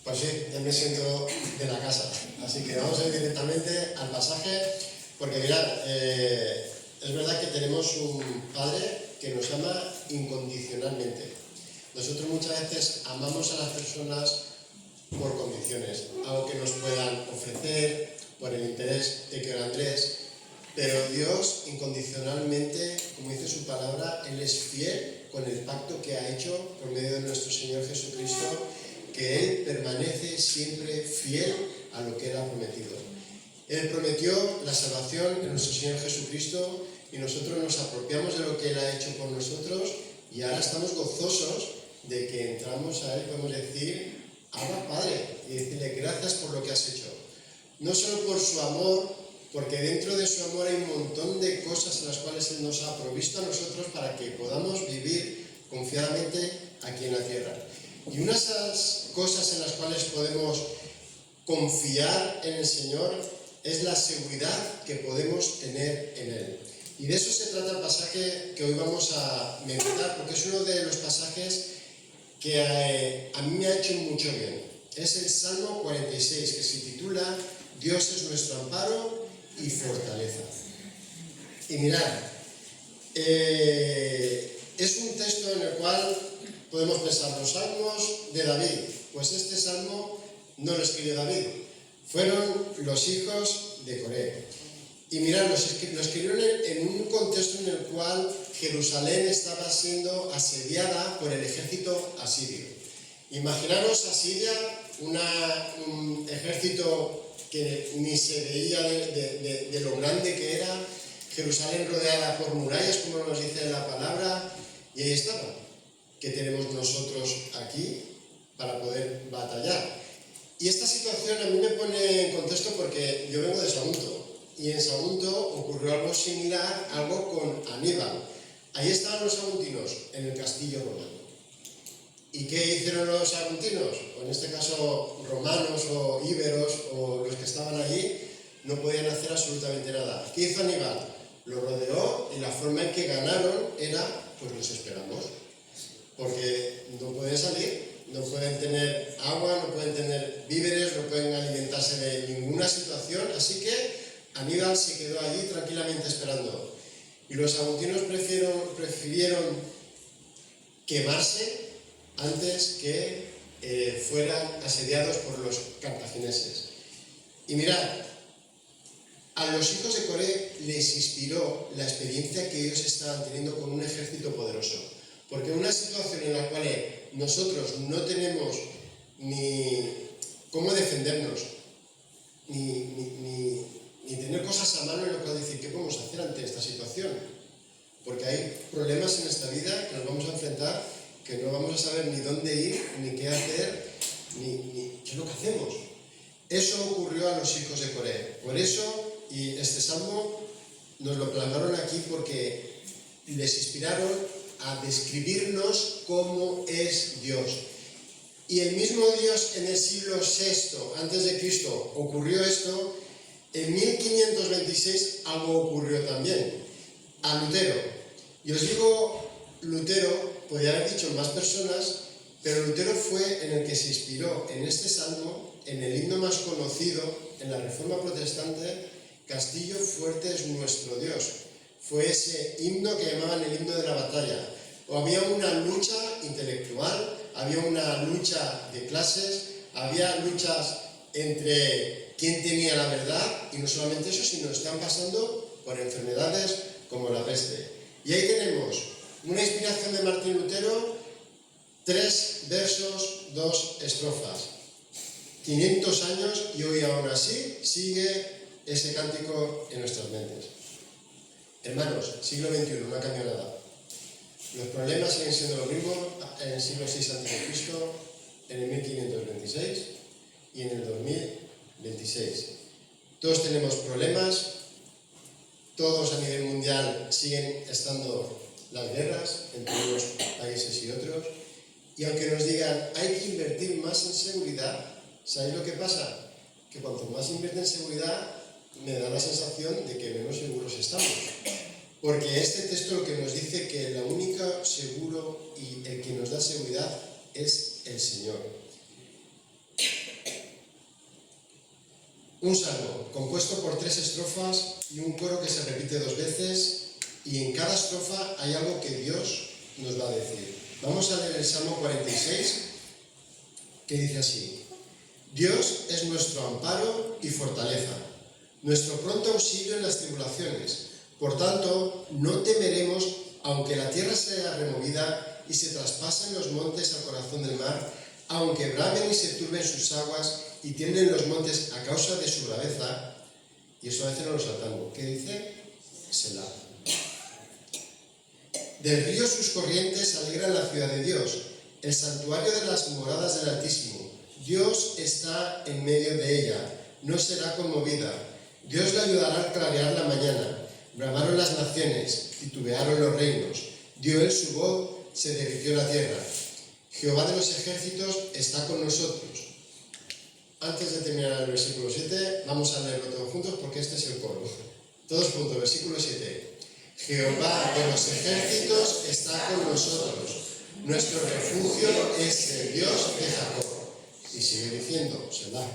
Pues sí, ya me siento de la casa. Así que vamos a ir directamente al pasaje, porque mirad, es verdad que tenemos un Padre que nos ama incondicionalmente. Nosotros muchas veces amamos a las personas por condiciones, algo que nos puedan ofrecer, por el interés de que Andrés, pero Dios incondicionalmente, como dice su palabra, Él es fiel con el pacto que ha hecho por medio de nuestro Señor Jesucristo, que Él permanece siempre fiel a lo que Él ha prometido. Él prometió la salvación en nuestro Señor Jesucristo y nosotros nos apropiamos de lo que Él ha hecho por nosotros y ahora estamos gozosos de que entramos a Él, podemos decir, Abba Padre, y decirle gracias por lo que has hecho. No solo por su amor, porque dentro de su amor hay un montón de cosas en las cuales Él nos ha provisto a nosotros para que podamos vivir confiadamente aquí en la tierra. Y una de esas cosas en las cuales podemos confiar en el Señor es la seguridad que podemos tener en Él. Y de eso se trata el pasaje que hoy vamos a meditar, porque es uno de los pasajes que a mí me ha hecho mucho bien. Es el Salmo 46, que se titula Dios es nuestro amparo y fortaleza. Y mirad, es un texto en el cual podemos pensar los salmos de David. Pues este salmo no lo escribió David, fueron los hijos de Coré. Y mirad, lo escribieron en un contexto en el cual Jerusalén estaba siendo asediada por el ejército asirio. Imaginaros Asiria, un ejército que ni se veía de lo grande que era, Jerusalén rodeada por murallas, como nos dice la palabra, y ahí estaba. ¿Qué tenemos nosotros aquí para poder batallar? Y esta situación a mí me pone en contexto porque yo vengo de Sagunto. Y en Sagunto ocurrió algo similar, algo con Aníbal. Ahí estaban los saguntinos, en el castillo romano. ¿Y qué hicieron los saguntinos? O en este caso romanos o íberos o los que estaban allí, no podían hacer absolutamente nada. ¿Qué hizo Aníbal? Lo rodeó y la forma en que ganaron era, pues los esperamos. Porque no pueden salir, no pueden tener agua, no pueden tener víveres, no pueden alimentarse de ninguna situación, así que Aníbal se quedó allí tranquilamente esperando. Y los saguntinos prefirieron quemarse antes que fueran asediados por los cartagineses. Y mirad, a los hijos de Coré les inspiró la experiencia que ellos estaban teniendo con un ejército poderoso. Porque en una situación en la cual nosotros no tenemos ni cómo defendernos, ni tener cosas a mano en lo cual decir qué podemos hacer ante esta situación. Porque hay problemas en esta vida que nos vamos a enfrentar, que no vamos a saber ni dónde ir, ni qué hacer, ni qué es lo que hacemos. Eso ocurrió a los hijos de Coré. Por eso, y este salmo nos lo plasmaron aquí porque les inspiraron a describirnos cómo es Dios. Y el mismo Dios en el siglo VI antes de Cristo ocurrió esto, en 1526 algo ocurrió también, a Lutero. Y os digo Lutero, podría haber dicho más personas, pero Lutero fue en el que se inspiró en este salmo, en el himno más conocido, en la Reforma Protestante, Castillo fuerte es nuestro Dios. Fue ese himno que llamaban el himno de la batalla. O había una lucha intelectual, había una lucha de clases, había luchas entre quién tenía la verdad, y no solamente eso, sino están pasando por enfermedades como la peste. Y ahí tenemos una inspiración de Martín Lutero, 3 versos, 2 estrofas. 500 años y hoy aún así sigue ese cántico en nuestras mentes. Hermanos, siglo XXI, no ha cambiado nada. Los problemas siguen siendo los mismos en el siglo VI a.C., en el 1526 y en el 2026. Todos tenemos problemas, todos a nivel mundial siguen estando las guerras entre unos países y otros, y aunque nos digan hay que invertir más en seguridad, ¿sabéis lo que pasa? Que cuanto más invierte en seguridad, me da la sensación de que menos seguros estamos. Porque este texto lo que nos dice que el único seguro y el que nos da seguridad es el Señor. Un salmo compuesto por 3 estrofas y un coro que se repite 2 veces, y en cada estrofa hay algo que Dios nos va a decir. Vamos a leer el Salmo 46, que dice así: Dios es nuestro amparo y fortaleza, nuestro pronto auxilio en las tribulaciones. Por tanto, no temeremos, aunque la tierra sea removida y se traspasen los montes al corazón del mar, aunque braven y se turben sus aguas y tiemblen los montes a causa de su braveza. Y eso a veces no lo saltamos. ¿Qué dice? Selah. Del río sus corrientes alegran la ciudad de Dios, el santuario de las moradas del Altísimo. Dios está en medio de ella, no será conmovida. Dios la ayudará al clarear la mañana. Bramaron las naciones, titubearon los reinos. Dio él su voz, se derritió la tierra. Jehová de los ejércitos está con nosotros. Antes de terminar el versículo 7, vamos a leerlo todos juntos porque este es el coro. Todos juntos, versículo 7. Jehová de los ejércitos está con nosotros. Nuestro refugio es el Dios de Jacob. Y sigue diciendo, Selah.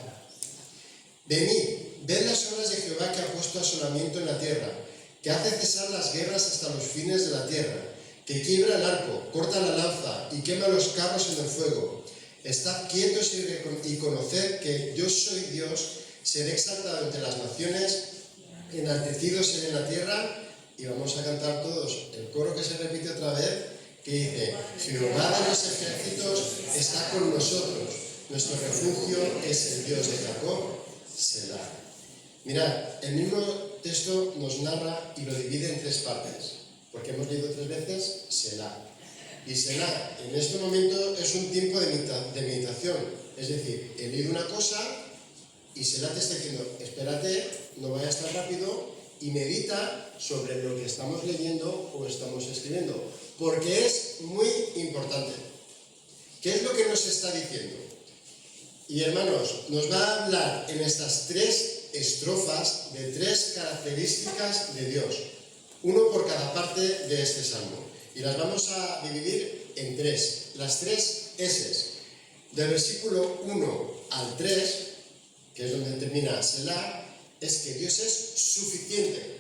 Venid, ved las obras de Jehová, que ha puesto asolamiento en la tierra, que hace cesar las guerras hasta los fines de la tierra, que quiebra el arco, corta la lanza y quema los carros en el fuego. Estad quietos y conoced que yo soy Dios, seré exaltado entre las naciones, enaltecido seré en la tierra. Y vamos a cantar todos el coro que se repite otra vez, que dice: Jehová de los ejércitos está con nosotros, nuestro refugio es el Dios de Jacob, Selah. Mirad, el mismo texto nos narra y lo divide en 3 partes, porque hemos leído 3 veces Selah. Y Selah, en este momento, es un tiempo de meditación. Es decir, he leído una cosa y Selah te está diciendo: espérate, no vayas tan rápido y medita sobre lo que estamos leyendo o estamos escribiendo, porque es muy importante. ¿Qué es lo que nos está diciendo? Y hermanos, nos va a hablar en estas 3 estrofas de 3 características de Dios, uno por cada parte de este salmo. Y las vamos a dividir en 3, las 3 S's. Del versículo 1 al 3, que es donde termina Selah, es que Dios es suficiente.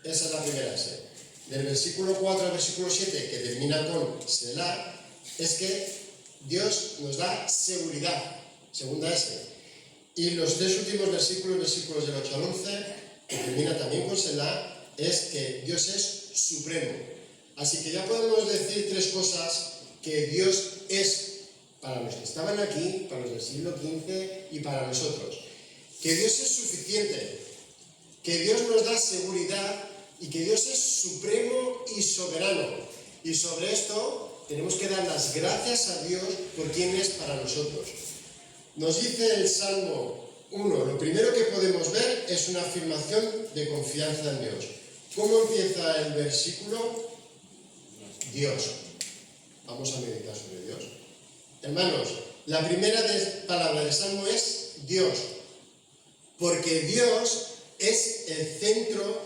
Esa es la primera S. Del versículo 4 al versículo 7, que termina con Selah, es que Dios nos da seguridad. Segunda S. Y los 3 últimos versículos del 8 al 11, que termina también con Selah, es que Dios es supremo. Así que ya podemos decir 3 cosas que Dios es para los que estaban aquí, para los del siglo XV y para nosotros. Que Dios es suficiente, que Dios nos da seguridad y que Dios es supremo y soberano. Y sobre esto tenemos que dar las gracias a Dios por quien es para nosotros. Nos dice el Salmo 1, lo primero que podemos ver es una afirmación de confianza en Dios. ¿Cómo empieza el versículo? Dios. Vamos a meditar sobre Dios. Hermanos, la primera palabra del Salmo es Dios, porque Dios es el centro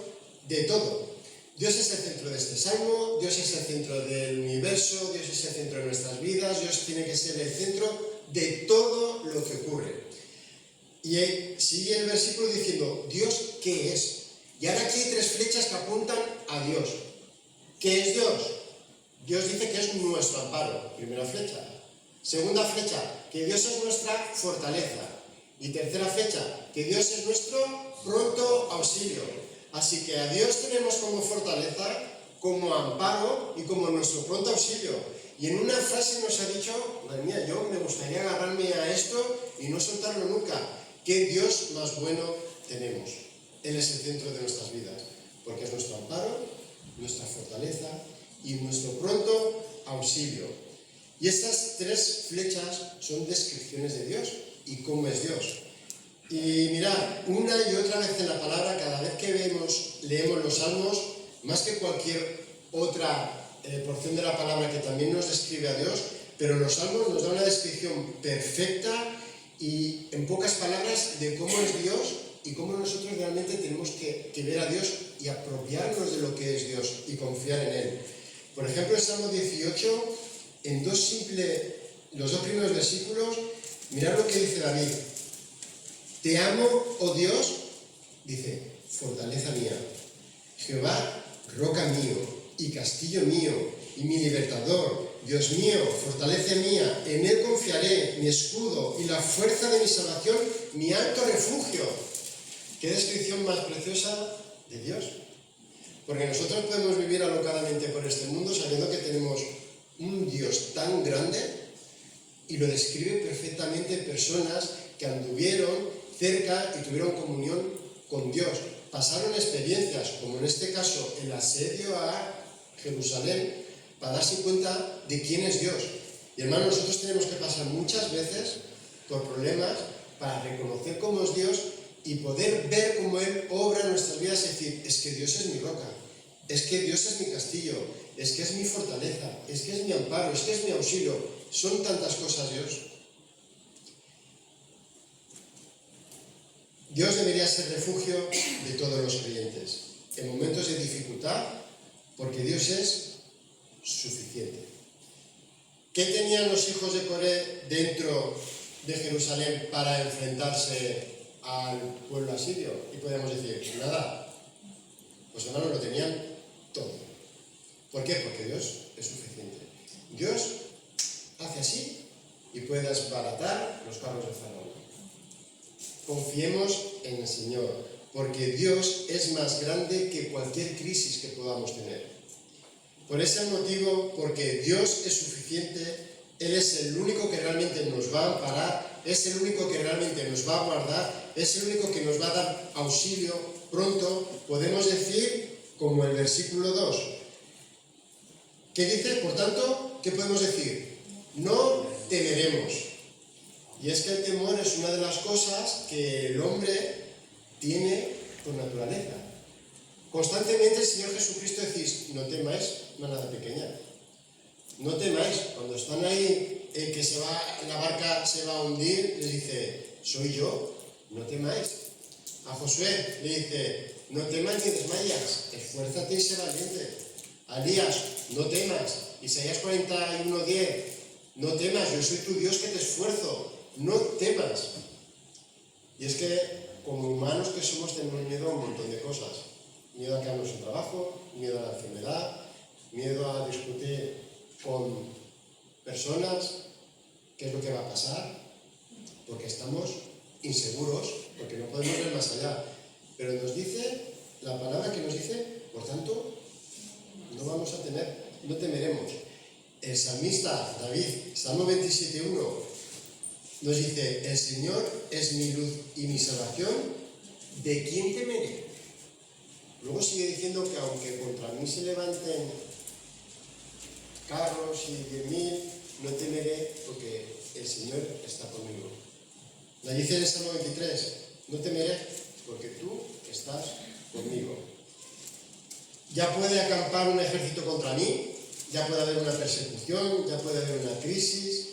de todo. Dios es el centro de este Salmo, Dios es el centro del universo, Dios es el centro de nuestras vidas, Dios tiene que ser el centro de todo lo que ocurre. Y sigue el versículo diciendo, ¿Dios qué es? Y ahora aquí hay 3 flechas que apuntan a Dios. ¿Qué es Dios? Dios dice que es nuestro amparo, primera flecha. Segunda flecha, que Dios es nuestra fortaleza. Y tercera flecha, que Dios es nuestro pronto auxilio. Así que a Dios tenemos como fortaleza, como amparo y como nuestro pronto auxilio. Y en una frase nos ha dicho, madre mía, yo me gustaría agarrarme a esto y no soltarlo nunca. ¿Qué Dios más bueno tenemos? Él es el centro de nuestras vidas, porque es nuestro amparo, nuestra fortaleza y nuestro pronto auxilio. Y estas 3 flechas son descripciones de Dios y cómo es Dios. Y mirad, una y otra vez en la palabra, cada vez que leemos los salmos, más que cualquier otra porción de la palabra que también nos describe a Dios, pero los salmos nos dan una descripción perfecta y en pocas palabras de cómo es Dios y cómo nosotros realmente tenemos que ver a Dios y apropiarnos de lo que es Dios y confiar en Él. Por ejemplo, el Salmo 18, en los 2 primeros versículos, mirad lo que dice David. Te amo, oh Dios, dice, fortaleza mía. Jehová, roca mío y castillo mío y mi libertador, Dios mío, fortaleza mía, en él confiaré, mi escudo y la fuerza de mi salvación, mi alto refugio. ¿Qué descripción más preciosa de Dios? Porque nosotros podemos vivir alocadamente por este mundo sabiendo que tenemos un Dios tan grande, y lo describe perfectamente personas que anduvieron cerca y tuvieron comunión con Dios. Pasaron experiencias, como en este caso el asedio a Jerusalén, para darse cuenta de quién es Dios. Y hermanos, nosotros tenemos que pasar muchas veces por problemas para reconocer cómo es Dios y poder ver cómo Él obra en nuestras vidas y decir, es que Dios es mi roca, es que Dios es mi castillo, es que es mi fortaleza, es que es mi amparo, es que es mi auxilio. Son tantas cosas Dios. Dios debería ser refugio de todos los creyentes en momentos de dificultad, porque Dios es suficiente. ¿Qué tenían los hijos de Coré dentro de Jerusalén para enfrentarse al pueblo asirio? Y podemos decir, nada. Pues hermanos, lo tenían todo. ¿Por qué? Porque Dios es suficiente. Dios hace así y puede desbaratar los carros de Faraón. Confiemos en el Señor, porque Dios es más grande que cualquier crisis que podamos tener. Por ese motivo, porque Dios es suficiente, Él es el único que realmente nos va a amparar, es el único que realmente nos va a guardar, es el único que nos va a dar auxilio pronto. Podemos decir, como el versículo 2, ¿qué dice? Por tanto, ¿qué podemos decir? No temeremos. Y es que el temor es una de las cosas que el hombre tiene por naturaleza. Constantemente el Señor Jesucristo decís, no temáis, manada pequeña. No temáis. Cuando están ahí, el que la barca se va a hundir, les dice, soy yo, no temáis. A Josué le dice, no temas ni desmayas, esfuérzate y sé valiente. A Elías, no temas. Isaías 41:10, no temas, yo soy tu Dios que te esfuerzo. No temas. Y es que, como humanos que somos, tenemos miedo a un montón de cosas. Miedo a quedarnos sin trabajo, miedo a la enfermedad, miedo a discutir con personas, qué es lo que va a pasar, porque estamos inseguros, porque no podemos ver más allá. Pero nos dice, la palabra que nos dice, por tanto, no vamos a temer, no temeremos. El salmista David, Salmo 27:1, nos dice, el Señor es mi luz y mi salvación, ¿de quién temeré? Luego sigue diciendo que aunque contra mí se levanten carros y 10.000, no temeré porque el Señor está conmigo. La dice en el Salmo 23, no temeré porque tú estás conmigo. Ya puede acampar un ejército contra mí, ya puede haber una persecución, ya puede haber una crisis.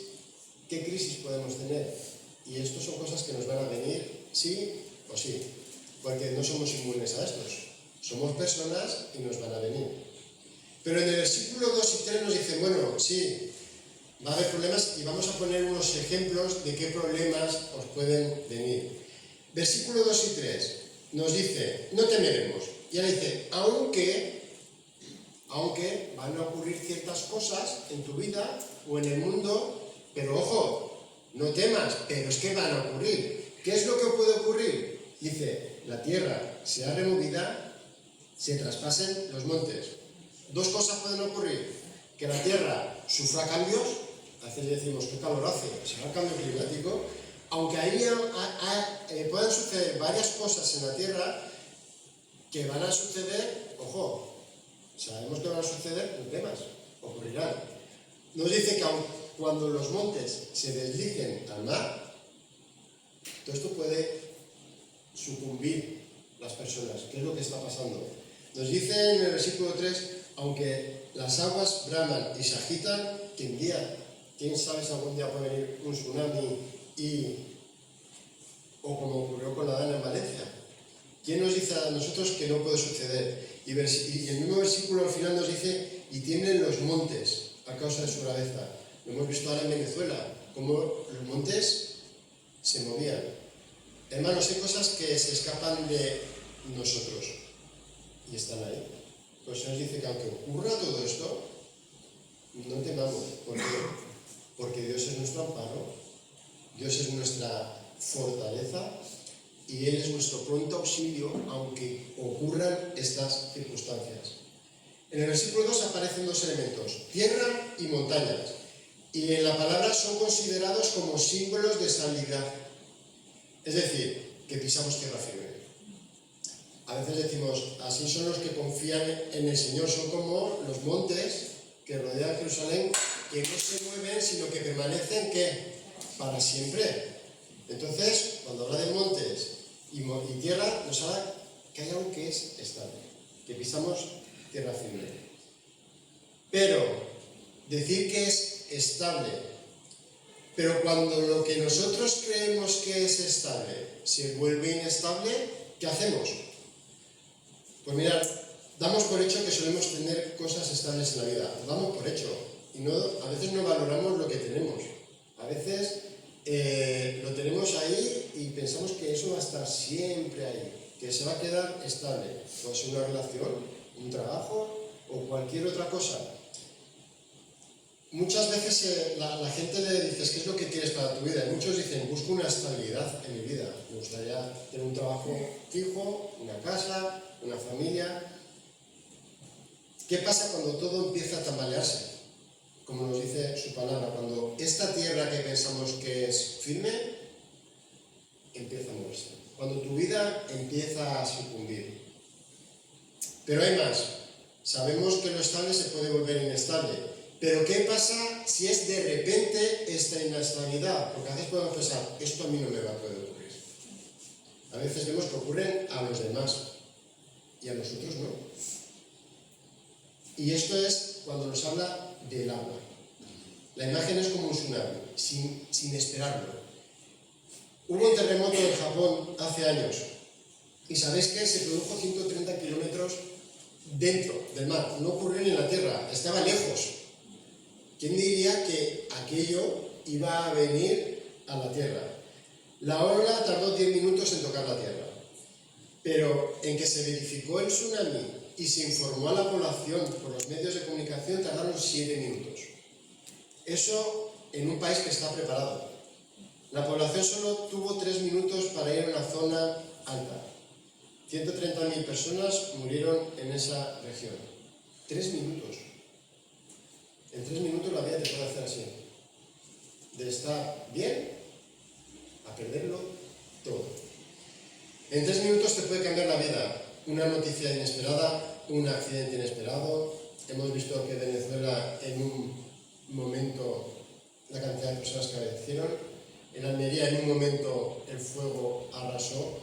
¿Qué crisis podemos tener? Y esto son cosas que nos van a venir, sí o sí, porque no somos inmunes a estos. Somos personas y nos van a venir. Pero en el versículo 2 y 3 nos dice, bueno, sí, va a haber problemas y vamos a poner unos ejemplos de qué problemas os pueden venir. Versículo 2 y 3 nos dice, no temeremos. Y ahora dice, aunque van a ocurrir ciertas cosas en tu vida o en el mundo, pero ojo, no temas, pero es que van a ocurrir. ¿Qué es lo que puede ocurrir? Dice, la tierra sea removida, se traspasen los montes. Dos cosas pueden ocurrir. Que la tierra sufra cambios, a veces decimos, ¿qué calor hace? Será cambio climático. Aunque ahí puedan suceder varias cosas en la tierra que van a suceder, ojo, sabemos que van a suceder, no temas, ocurrirán. Nos dice que cuando los montes se deslicen al mar, todo esto puede sucumbir las personas. ¿Qué es lo que está pasando? Nos dice en el versículo 3, aunque las aguas braman y se agitan, ¿quién sabe si algún día puede venir un tsunami o como ocurrió con la Dana en Valencia? ¿Quién nos dice a nosotros que no puede suceder? Y el mismo versículo al final nos dice, y tiemblen los montes a causa de su braveza. Lo hemos visto ahora en Venezuela, cómo los montes se movían. Hermanos, hay cosas que se escapan de nosotros y están ahí. Pues se nos dice que aunque ocurra todo esto, no temamos. ¿Por qué? Porque Dios es nuestro amparo, Dios es nuestra fortaleza y Él es nuestro pronto auxilio, aunque ocurran estas circunstancias. En el versículo 2 aparecen dos elementos, tierra y montañas, y en la palabra son considerados como símbolos de estabilidad. Es decir, que pisamos tierra firme. A veces decimos, así son los que confían en el Señor, son como los montes que rodean Jerusalén, que no se mueven, sino que permanecen, ¿qué? Para siempre. Entonces, cuando habla de montes y tierra, nos habla que hay algo que es estable, que pisamos tierra firme. Pero, decir que es estable, pero cuando lo que nosotros creemos que es estable se vuelve inestable, ¿qué hacemos? Pues mirad, damos por hecho que solemos tener cosas estables en la vida, lo damos por hecho, y a veces no valoramos lo que tenemos. A veces lo tenemos ahí y pensamos que eso va a estar siempre ahí, que se va a quedar estable. Puede ser una relación, un trabajo o cualquier otra cosa. Muchas veces la gente le dices, ¿qué es lo que quieres para tu vida? Y muchos dicen, busco una estabilidad en mi vida. Me gustaría tener un trabajo fijo, una casa, una familia. ¿Qué pasa cuando todo empieza a tambalearse? Como nos dice su palabra, cuando esta tierra que pensamos que es firme, empieza a moverse. Cuando tu vida empieza a sucumbir. Pero hay más. Sabemos que lo estable se puede volver inestable. Pero ¿qué pasa si es de repente esta inestabilidad? Porque a veces podemos pensar, esto a mí no me va a poder ocurrir. A veces vemos que ocurren a los demás y a nosotros no. Y esto es cuando nos habla del agua. La imagen es como un tsunami, sin esperarlo. Hubo un terremoto en Japón hace años y ¿sabéis qué? Se produjo 130 kilómetros dentro del mar. No ocurrió ni en la tierra, estaba lejos. ¿Quién diría que aquello iba a venir a la tierra? La ola tardó 10 minutos en tocar la tierra, pero en que se verificó el tsunami y se informó a la población por los medios de comunicación tardaron 7 minutos. Eso en un país que está preparado. La población solo tuvo 3 minutos para ir a una zona alta. 130.000 personas murieron en esa región. 3 minutos. En 3 minutos la vida te puede hacer así. De estar bien a perderlo todo. En 3 minutos te puede cambiar la vida. Una noticia inesperada, un accidente inesperado. Hemos visto que Venezuela en un momento, la cantidad de personas que fallecieron. En Almería en un momento el fuego arrasó.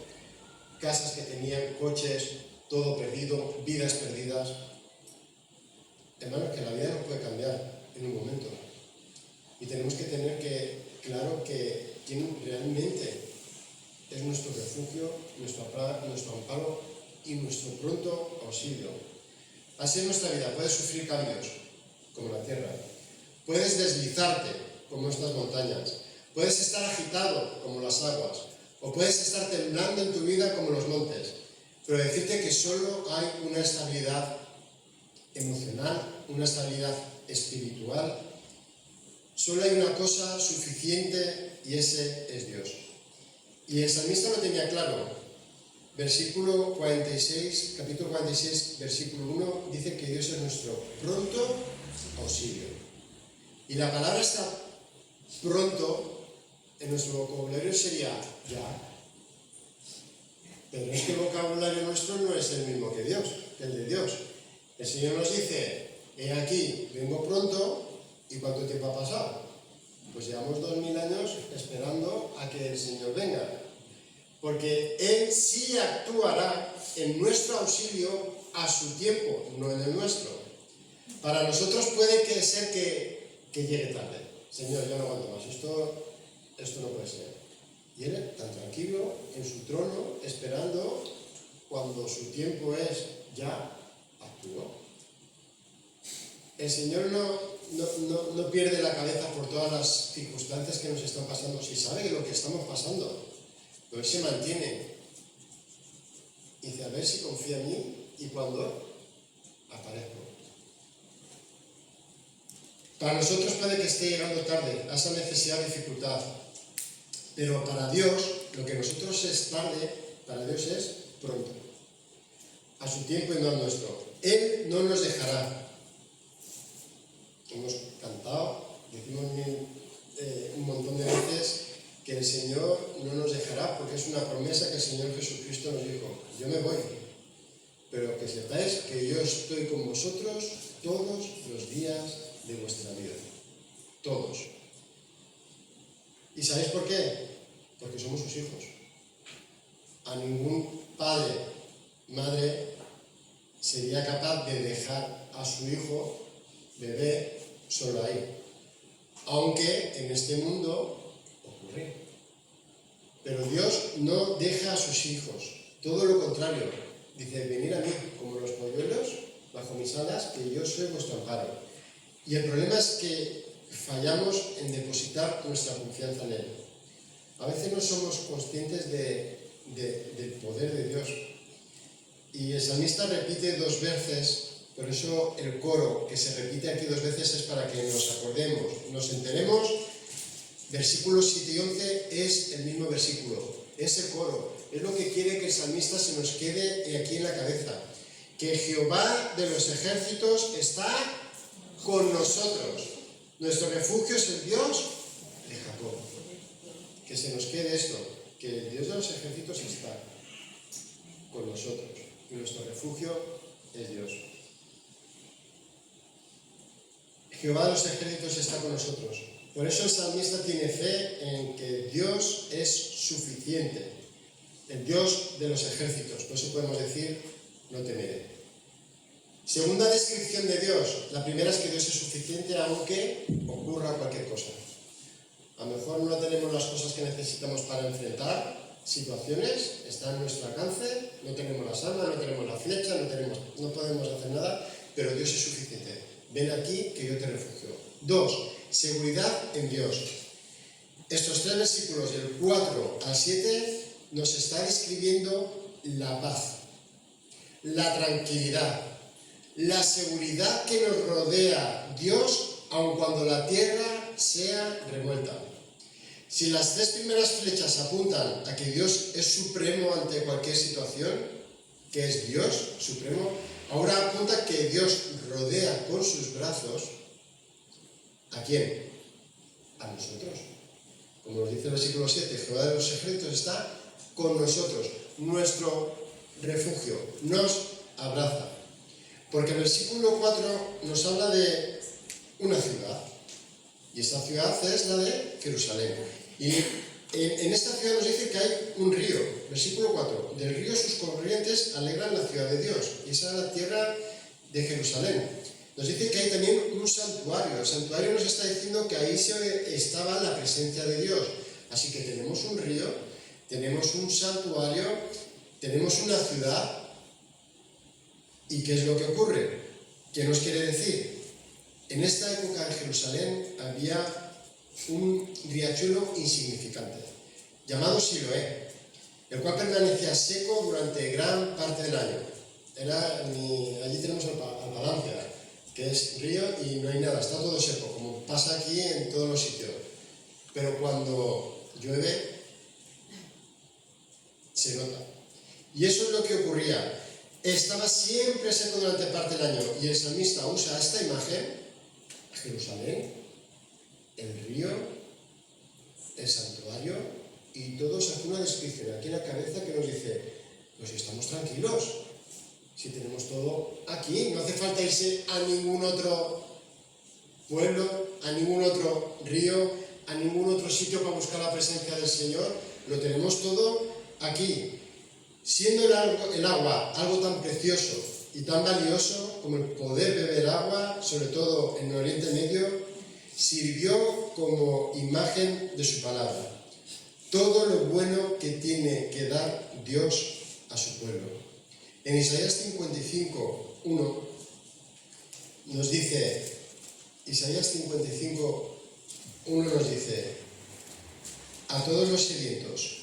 Casas que tenían, coches, todo perdido, vidas perdidas. Hermanos, que la vida nos puede cambiar en un momento. Y tenemos que tener claro que quién realmente es nuestro refugio, nuestro amparo y nuestro pronto auxilio. Así es nuestra vida. Puedes sufrir cambios, como la tierra. Puedes deslizarte, como estas montañas. Puedes estar agitado, como las aguas. O puedes estar temblando en tu vida, como los montes. Pero decirte que solo hay una estabilidad emocional, una estabilidad espiritual. Solo hay una cosa suficiente y ese es Dios. Y el salmista lo tenía claro. Versículo 46, capítulo 46, versículo 1, dice que Dios es nuestro pronto auxilio. Y la palabra está pronto, en nuestro vocabulario sería ya. Pero este vocabulario nuestro no es el mismo que el de Dios. El Señor nos dice, he aquí, vengo pronto, ¿y cuánto tiempo ha pasado? Pues llevamos 2000 años esperando a que el Señor venga. Porque Él sí actuará en nuestro auxilio a su tiempo, no en el nuestro. Para nosotros puede ser que llegue tarde. Señor, yo no aguanto más, esto no puede ser. Y Él tan tranquilo en su trono, esperando, cuando su tiempo es ya, actuó. El Señor no pierde la cabeza por todas las circunstancias que nos están pasando, si sabe lo que estamos pasando. pero Él se mantiene. Dice, a ver si confía en mí y cuando aparezco. Para nosotros puede que esté llegando tarde a esa necesidad de dificultad, pero para Dios, lo que nosotros es tarde, para Dios es pronto, a su tiempo y no al nuestro. Él no nos dejará. Hemos cantado, decimos un montón de veces que el Señor no nos dejará, porque es una promesa que el Señor Jesucristo nos dijo: yo me voy, pero que sepáis que yo estoy con vosotros todos los días de vuestra vida. Todos. ¿Y sabéis por qué? Porque somos sus hijos. A ningún padre, madre, sería capaz de dejar a su hijo, bebé, solo ahí. Aunque en este mundo ocurre. Pero Dios no deja a sus hijos. Todo lo contrario. Dice, venid a mí como los polluelos bajo mis alas, que yo soy vuestro amparo. Y el problema es que fallamos en depositar nuestra confianza en Él. A veces no somos conscientes del poder de Dios. Y el salmista repite 2 veces, por eso el coro que se repite aquí 2 veces es para que nos acordemos, nos enteremos. Versículos 7 y 11 es el mismo versículo, es el coro. Es lo que quiere que el salmista se nos quede aquí en la cabeza. Que Jehová de los ejércitos está con nosotros. Nuestro refugio es el Dios de Jacob. Que se nos quede esto, que el Dios de los ejércitos está con nosotros. Y nuestro refugio es Dios. Jehová de los ejércitos está con nosotros. Por eso el salmista tiene fe en que Dios es suficiente. El Dios de los ejércitos. Por eso podemos decir, no temeré. Segunda descripción de Dios. La primera es que Dios es suficiente aunque ocurra cualquier cosa. A lo mejor no tenemos las cosas que necesitamos para enfrentar situaciones, está en nuestro alcance, no tenemos las armas, no tenemos la flecha, no podemos hacer nada, pero Dios es suficiente. Ven aquí que yo te refugio. 2. Seguridad en Dios. Estos 3 versículos, del 4 al 7, nos está describiendo la paz, la tranquilidad, la seguridad que nos rodea Dios, aun cuando la tierra sea revuelta. Si las 3 primeras flechas apuntan a que Dios es supremo ante cualquier situación, que es Dios supremo, ahora apunta que Dios rodea con sus brazos, ¿a quién? A nosotros. Como nos dice el versículo 7, Jehová de los ejércitos está con nosotros, nuestro refugio, nos abraza. Porque el versículo 4 nos habla de una ciudad, y esta ciudad es la de Jerusalén. Y en esta ciudad nos dice que hay un río. Versículo 4, del río sus corrientes alegran la ciudad de Dios, y esa es la tierra de Jerusalén. Nos dice que hay también un santuario. El santuario nos está diciendo que ahí estaba la presencia de Dios. Así que tenemos un río, tenemos un santuario, tenemos una ciudad. ¿Y qué es lo que ocurre? ¿Qué nos quiere decir? En esta época en Jerusalén había un riachuelo insignificante, llamado Siloé, el cual permanecía seco durante gran parte del año. Allí tenemos Albalancia, que es río y no hay nada, está todo seco, como pasa aquí en todos los sitios. Pero cuando llueve, se nota. Y eso es lo que ocurría. Estaba siempre seco durante parte del año, y el salmista usa esta imagen, Jerusalén, el río, el santuario, y todos hacen una descripción aquí en la cabeza que nos dice, pues estamos tranquilos, si tenemos todo aquí, no hace falta irse a ningún otro pueblo, a ningún otro río, a ningún otro sitio para buscar la presencia del Señor, lo tenemos todo aquí. Siendo el agua algo tan precioso y tan valioso como el poder beber agua, sobre todo en el Oriente Medio, sirvió como imagen de su palabra. Todo lo bueno que tiene que dar Dios a su pueblo. En Isaías 55, 1 nos dice, Isaías 55, 1 nos dice, a todos los sedientos,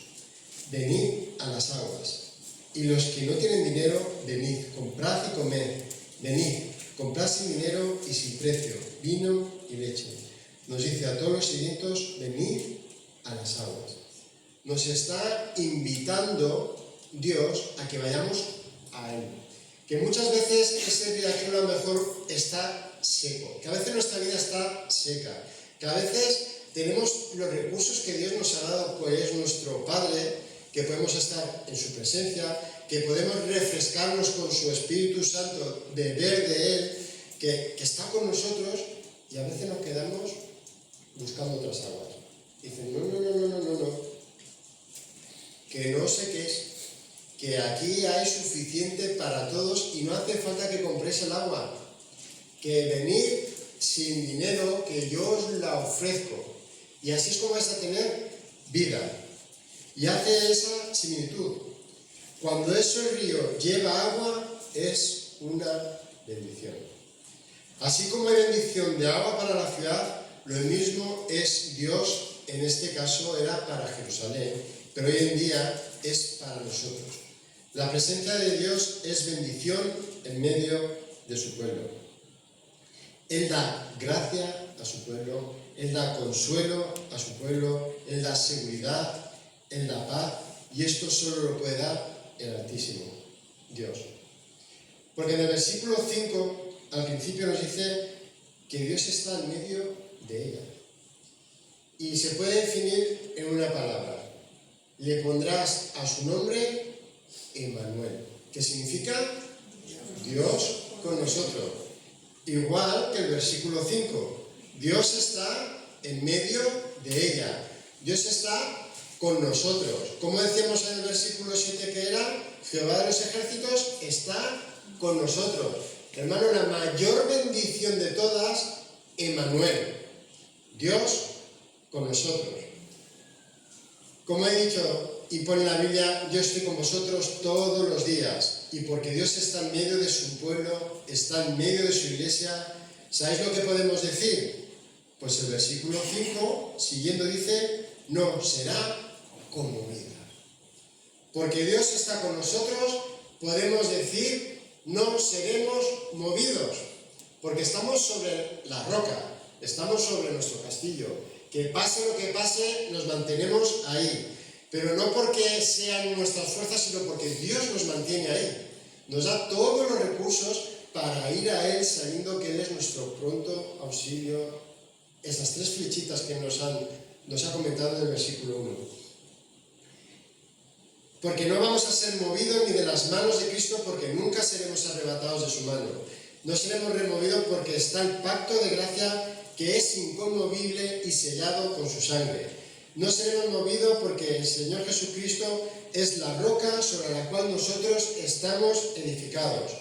venid a las aguas. Y los que no tienen dinero, venid, comprad y comed. Venid, comprad sin dinero y sin precio, vino y leche. Nos dice a todos los sedientos, venid a las aguas. Nos está invitando Dios a que vayamos a Él. Que muchas veces ese viajero a lo mejor está seco, que a veces nuestra vida está seca, que a veces tenemos los recursos que Dios nos ha dado, pues es nuestro Padre, que podemos estar en su presencia, que podemos refrescarnos con su Espíritu Santo, beber de Él, que está con nosotros, y a veces nos quedamos buscando otras aguas. Dicen, no, que no sé qué es, que aquí hay suficiente para todos y no hace falta que compréis el agua, que venid sin dinero, que yo os la ofrezco. Y así es como vais a tener vida. Y hace esa similitud. Cuando ese río lleva agua, es una bendición. Así como hay bendición de agua para la ciudad, lo mismo es Dios, en este caso era para Jerusalén, pero hoy en día es para nosotros. La presencia de Dios es bendición en medio de su pueblo. Él da gracia a su pueblo, Él da consuelo a su pueblo, Él da seguridad, Él da paz, y esto solo lo puede dar el Altísimo, Dios. Porque en el versículo 5, al principio nos dice que Dios está en medio de ella. Y se puede definir en una palabra. Le pondrás a su nombre Emmanuel, que significa Dios con nosotros. Igual que el versículo 5. Dios está en medio de ella. Dios está con nosotros. Como decíamos en el versículo 7 que era, Jehová de los ejércitos está con nosotros. Hermano, la mayor bendición de todas, Emmanuel. Dios con nosotros. Como he dicho, y pone en la Biblia, yo estoy con vosotros todos los días. Y porque Dios está en medio de su pueblo, está en medio de su iglesia, ¿sabéis lo que podemos decir? Pues el versículo 5, siguiendo, dice, no será conmovida. Porque Dios está con nosotros, podemos decir, no seremos movidos. Porque estamos sobre la roca, estamos sobre nuestro castillo. Que pase lo que pase, nos mantenemos ahí. Pero no porque sean nuestras fuerzas, sino porque Dios nos mantiene ahí. Nos da todos los recursos para ir a Él, sabiendo que Él es nuestro pronto auxilio. Esas tres flechitas que nos ha comentado en el versículo 1. Porque no vamos a ser movidos ni de las manos de Cristo, porque nunca seremos arrebatados de su mano. No seremos removidos porque está el pacto de gracia que es inconmovible y sellado con su sangre. No seremos movidos porque el Señor Jesucristo es la roca sobre la cual nosotros estamos edificados.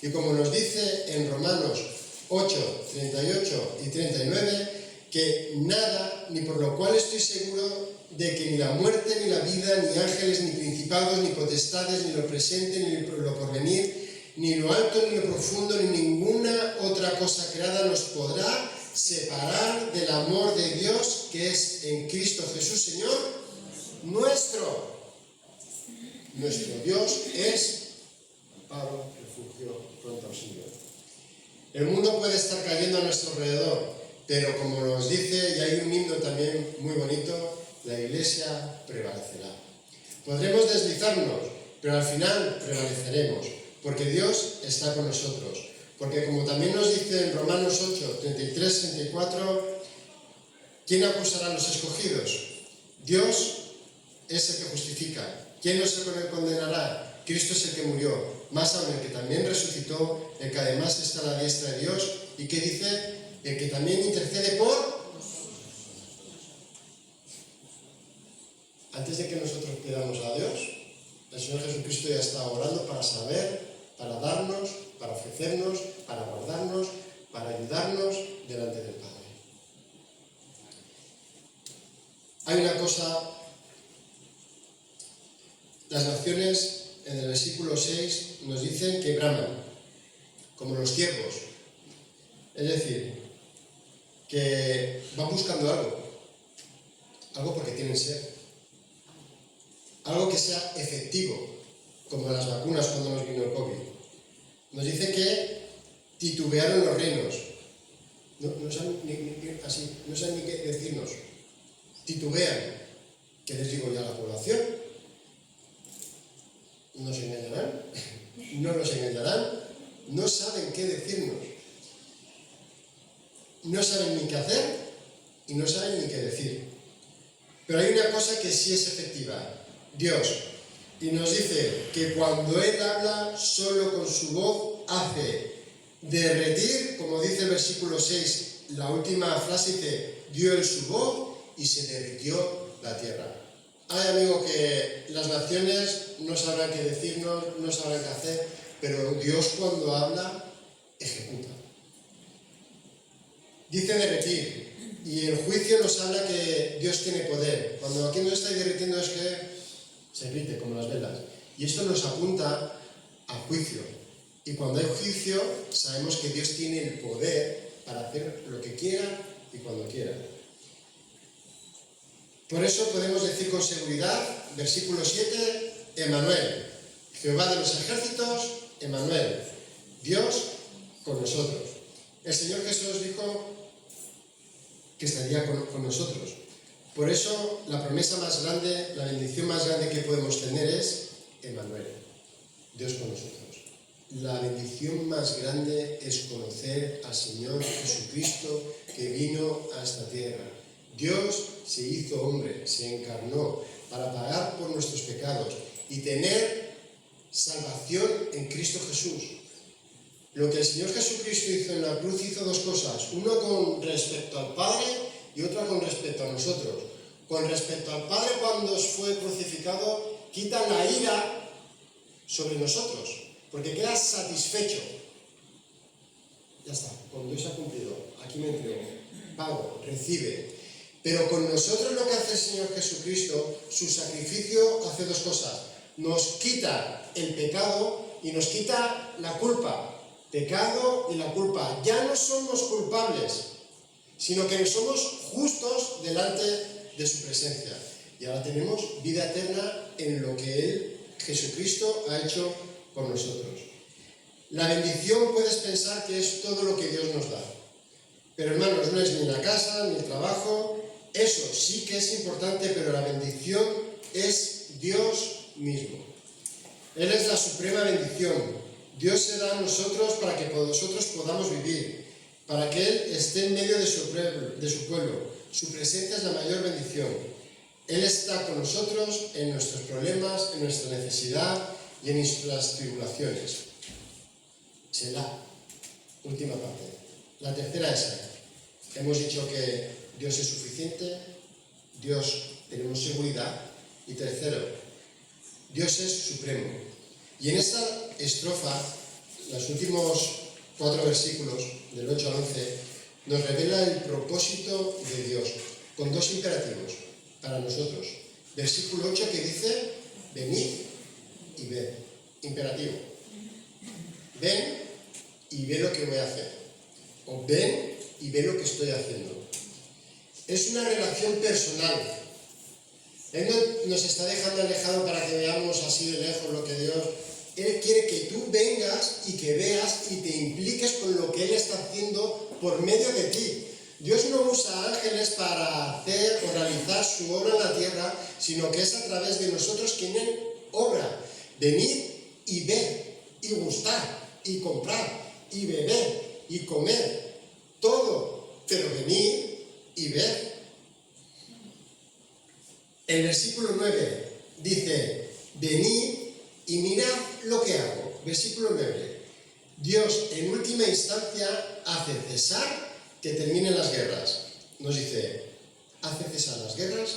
Y como nos dice en Romanos 8, 38 y 39, que nada, ni por lo cual estoy seguro de que ni la muerte, ni la vida, ni ángeles, ni principados, ni potestades, ni lo presente, ni lo porvenir, ni lo alto, ni lo profundo, ni ninguna otra cosa creada nos podrá separar del amor de Dios que es en Cristo Jesús, Señor nuestro. Nuestro Dios es amparo, refugio, pronto auxilio. El mundo puede estar cayendo a nuestro alrededor, pero como nos dice, y hay un himno también muy bonito, la iglesia prevalecerá. Podremos deslizarnos, pero al final prevaleceremos, porque Dios está con nosotros. Porque como también nos dice en Romanos 8, 33, 34, ¿quién acusará a los escogidos? Dios es el que justifica. ¿Quién nos condenará? Cristo es el que murió, más aún el que también resucitó, el que además está a la diestra de Dios, y que dice, el que también intercede por... Antes de que nosotros pidamos a Dios, el Señor Jesucristo ya está orando para saber, para darnos, para ofrecernos, para guardarnos, para ayudarnos delante del Padre. Hay una cosa, las naciones en el versículo 6 nos dicen que braman, como los ciervos. Es decir, que van buscando algo porque tienen sed. algo que sea efectivo, como las vacunas cuando nos vino el COVID. Nos dice que titubearon los reinos. No saben no saben ni qué decirnos. Titubean. ¿Qué les digo ya a la población? ¿Nos engañarán? ¿No nos engañarán? No saben qué decirnos. No saben ni qué hacer y no saben ni qué decir. Pero hay una cosa que sí es efectiva: Dios. Y nos dice que cuando Él habla, solo con su voz hace derretir, como dice el versículo 6, la última frase dice, dio Él su voz y se derritió la tierra. Hay, amigo, que las naciones no sabrán qué decirnos, no sabrán qué hacer, pero Dios cuando habla, ejecuta. Dice derretir, y el juicio nos habla que Dios tiene poder. Cuando aquí nos está derritiendo es que se derrite como las velas. Y esto nos apunta a juicio. Y cuando hay juicio, sabemos que Dios tiene el poder para hacer lo que quiera y cuando quiera. Por eso podemos decir con seguridad, versículo 7, Emmanuel, Jehová de los ejércitos, Emmanuel, Dios con nosotros. El Señor Jesús dijo que estaría con nosotros. Por eso la promesa más grande, la bendición más grande que podemos tener es Emmanuel, Dios con nosotros. La bendición más grande es conocer al Señor Jesucristo que vino a esta tierra. Dios se hizo hombre, se encarnó para pagar por nuestros pecados y tener salvación en Cristo Jesús. Lo que el Señor Jesucristo hizo en la cruz hizo dos cosas, uno con respecto al Padre y otra con respecto a nosotros. Con respecto al Padre, cuando fue crucificado, quita la ira sobre nosotros, porque queda satisfecho. Ya está, con Dios ha cumplido, aquí me entrego, pago, recibe. Pero con nosotros lo que hace el Señor Jesucristo, su sacrificio hace dos cosas. Nos quita el pecado y nos quita la culpa. Pecado y la culpa. Ya no somos culpables, sino que somos justos delante de su presencia. Y ahora tenemos vida eterna en lo que Él, Jesucristo, ha hecho por nosotros. La bendición puedes pensar que es todo lo que Dios nos da. Pero hermanos, no es ni la casa, ni el trabajo. Eso sí que es importante, pero la bendición es Dios mismo. Él es la suprema bendición. Dios se da a nosotros para que nosotros podamos vivir, para que Él esté en medio de su pueblo. Su presencia es la mayor bendición. Él está con nosotros en nuestros problemas, en nuestra necesidad y en nuestras tribulaciones. Será. Última parte. La tercera es, hemos dicho que Dios es suficiente, Dios tenemos seguridad, y tercero, Dios es supremo. Y en esta estrofa, los últimos 4 versículos, del 8 al 11, nos revela el propósito de Dios, con dos imperativos para nosotros. Versículo 8 que dice, venid y ved. Imperativo. Ven y ve lo que voy a hacer. O ven y ve lo que estoy haciendo. Es una relación personal. Él no nos está dejando alejado para que veamos así de lejos lo que Dios... Él quiere que tú vengas y que veas y te impliques con lo que Él está haciendo por medio de ti. Dios no usa ángeles para hacer o realizar su obra en la tierra, sino que es a través de nosotros quien Él obra. Venid y ved, y gustar, y comprar, y beber, y comer. Todo, pero venid y ved. El versículo 9 dice, venid y mirad lo que hago. Versículo 9. Dios en última instancia hace cesar que terminen las guerras. Nos dice, hace cesar las guerras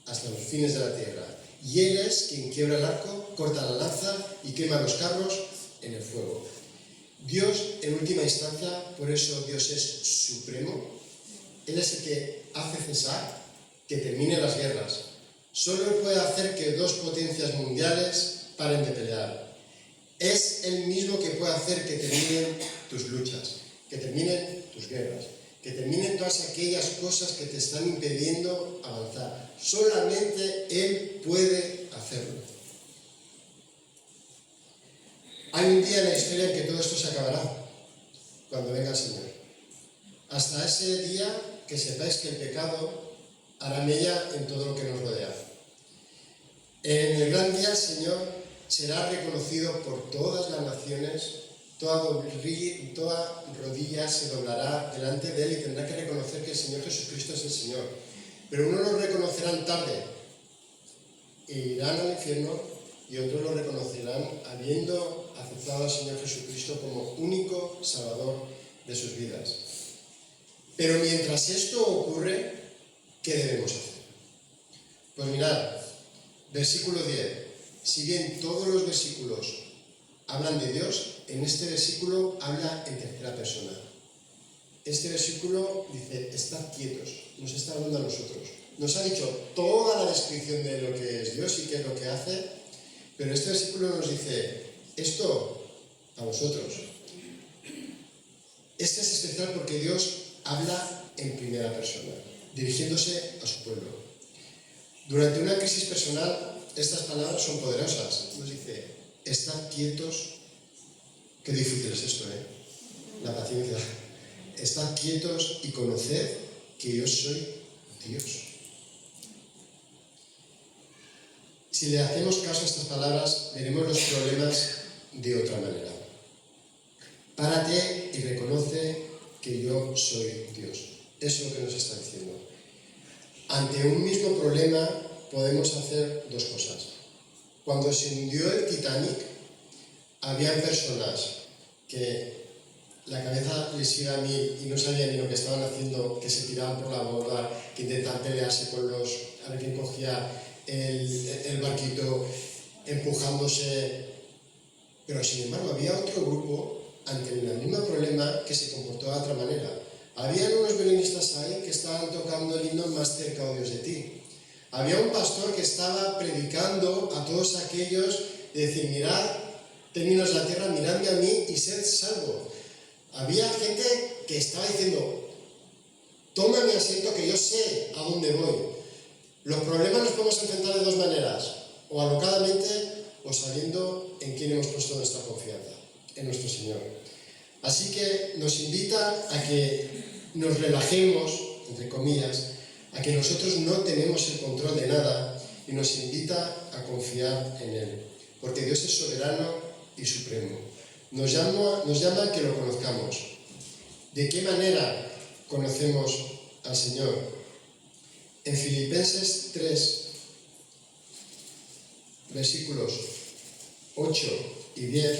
hasta los fines de la tierra. Y Él es quien quiebra el arco, corta la lanza y quema los carros en el fuego. Dios en última instancia, por eso Dios es supremo. Él es el que hace cesar que terminen las guerras. Solo Él puede hacer que dos potencias mundiales paren de pelear. Es Él mismo que puede hacer que terminen tus luchas, que terminen tus guerras, que terminen todas aquellas cosas que te están impidiendo avanzar. Solamente Él puede hacerlo. Hay un día en la historia en que todo esto se acabará, cuando venga el Señor. Hasta ese día, que sepáis que el pecado hará mella en todo lo que nos rodea. En el gran día el Señor será reconocido por todas las naciones, toda rodilla se doblará delante de Él y tendrá que reconocer que el Señor Jesucristo es el Señor. Pero unos lo reconocerán tarde e irán al infierno, y otros lo reconocerán habiendo aceptado al Señor Jesucristo como único Salvador de sus vidas. Pero mientras esto ocurre, ¿qué debemos hacer? Pues mirad, versículo 10. Si bien todos los versículos hablan de Dios, en este versículo habla en tercera persona. Este versículo dice, estad quietos, nos está hablando a nosotros. Nos ha dicho toda la descripción de lo que es Dios y qué es lo que hace, pero este versículo nos dice, esto a vosotros. Este es especial porque Dios habla en primera persona, dirigiéndose a su pueblo. Durante una crisis personal, estas palabras son poderosas. Nos dice, estad quietos. Qué difícil es esto, ¿eh? La paciencia. Estad quietos y conoced que yo soy Dios. Si le hacemos caso a estas palabras, veremos los problemas de otra manera. Párate y reconoce que yo soy Dios. Eso es lo que nos está diciendo. Ante un mismo problema podemos hacer dos cosas. Cuando se hundió el Titanic, había personas que la cabeza les iba a mil y no sabían ni lo que estaban haciendo, que se tiraban por la borda, que intentaban pelearse con a ver quién cogía el barquito empujándose. Pero sin embargo había otro grupo ante el mismo problema que se comportó de otra manera. Habían unos violinistas ahí que estaban tocando el himno Más cerca, oh Dios, de ti. Había un pastor que estaba predicando a todos aquellos de decir, mirad, términos de la tierra, miradme a mí y sed salvo. Había gente que estaba diciendo, toma mi asiento que yo sé a dónde voy. Los problemas los podemos enfrentar de dos maneras, o alocadamente o sabiendo en quién hemos puesto nuestra confianza, en nuestro Señor. Así que nos invita a que nos relajemos, entre comillas, a que nosotros no tenemos el control de nada y nos invita a confiar en Él, porque Dios es soberano y supremo. Nos llama a que lo conozcamos. ¿De qué manera conocemos al Señor? En Filipenses 3, versículos 8 y 10,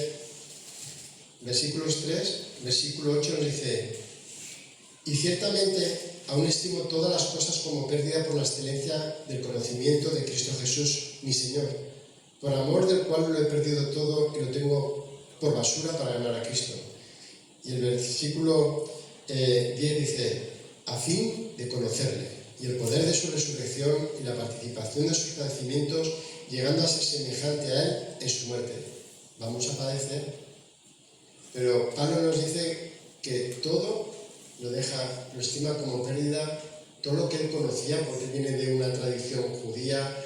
versículos 3, versículo 8 nos dice, y ciertamente aún estimo todas las cosas como pérdida por la excelencia del conocimiento de Cristo Jesús, mi Señor, por amor del cual lo he perdido todo y lo tengo por basura para ganar a Cristo. Y el versículo 10 dice, a fin de conocerle, y el poder de su resurrección y la participación de sus padecimientos, llegando a ser semejante a Él en su muerte. Vamos a padecer, pero Pablo nos dice que todo lo estima como pérdida, todo lo que él conocía, porque viene de una tradición judía,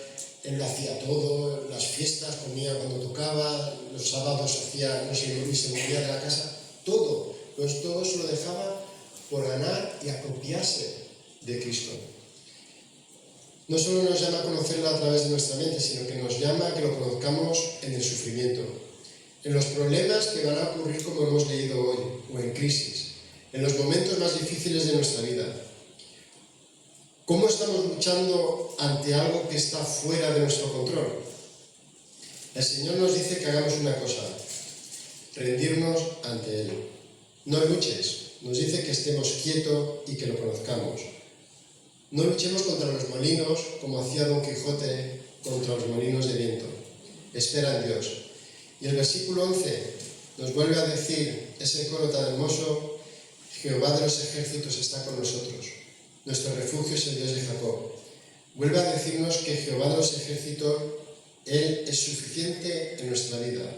él lo hacía todo, las fiestas, comía cuando tocaba, los sábados hacía, no sé, y se movía de la casa, todo, pues todo eso lo dejaba por ganar y apropiarse de Cristo. No solo nos llama a conocerlo a través de nuestra mente, sino que nos llama a que lo conozcamos en el sufrimiento, en los problemas que van a ocurrir como hemos leído hoy, o en crisis, en los momentos más difíciles de nuestra vida. ¿Cómo estamos luchando ante algo que está fuera de nuestro control? El Señor nos dice que hagamos una cosa, rendirnos ante Él. No luches, nos dice que estemos quietos y que lo conozcamos. No luchemos contra los molinos, como hacía Don Quijote contra los molinos de viento. Espera en Dios. Y el versículo 11 nos vuelve a decir ese coro tan hermoso, Jehová de los ejércitos está con nosotros. Nuestro refugio es el Dios de Jacob. Vuelve a decirnos que Jehová de los ejércitos, Él es suficiente en nuestra vida,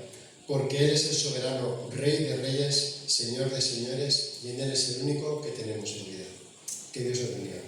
porque Él es el soberano, Rey de reyes, Señor de señores, y en Él es el único que tenemos en vida. Que Dios os bendiga.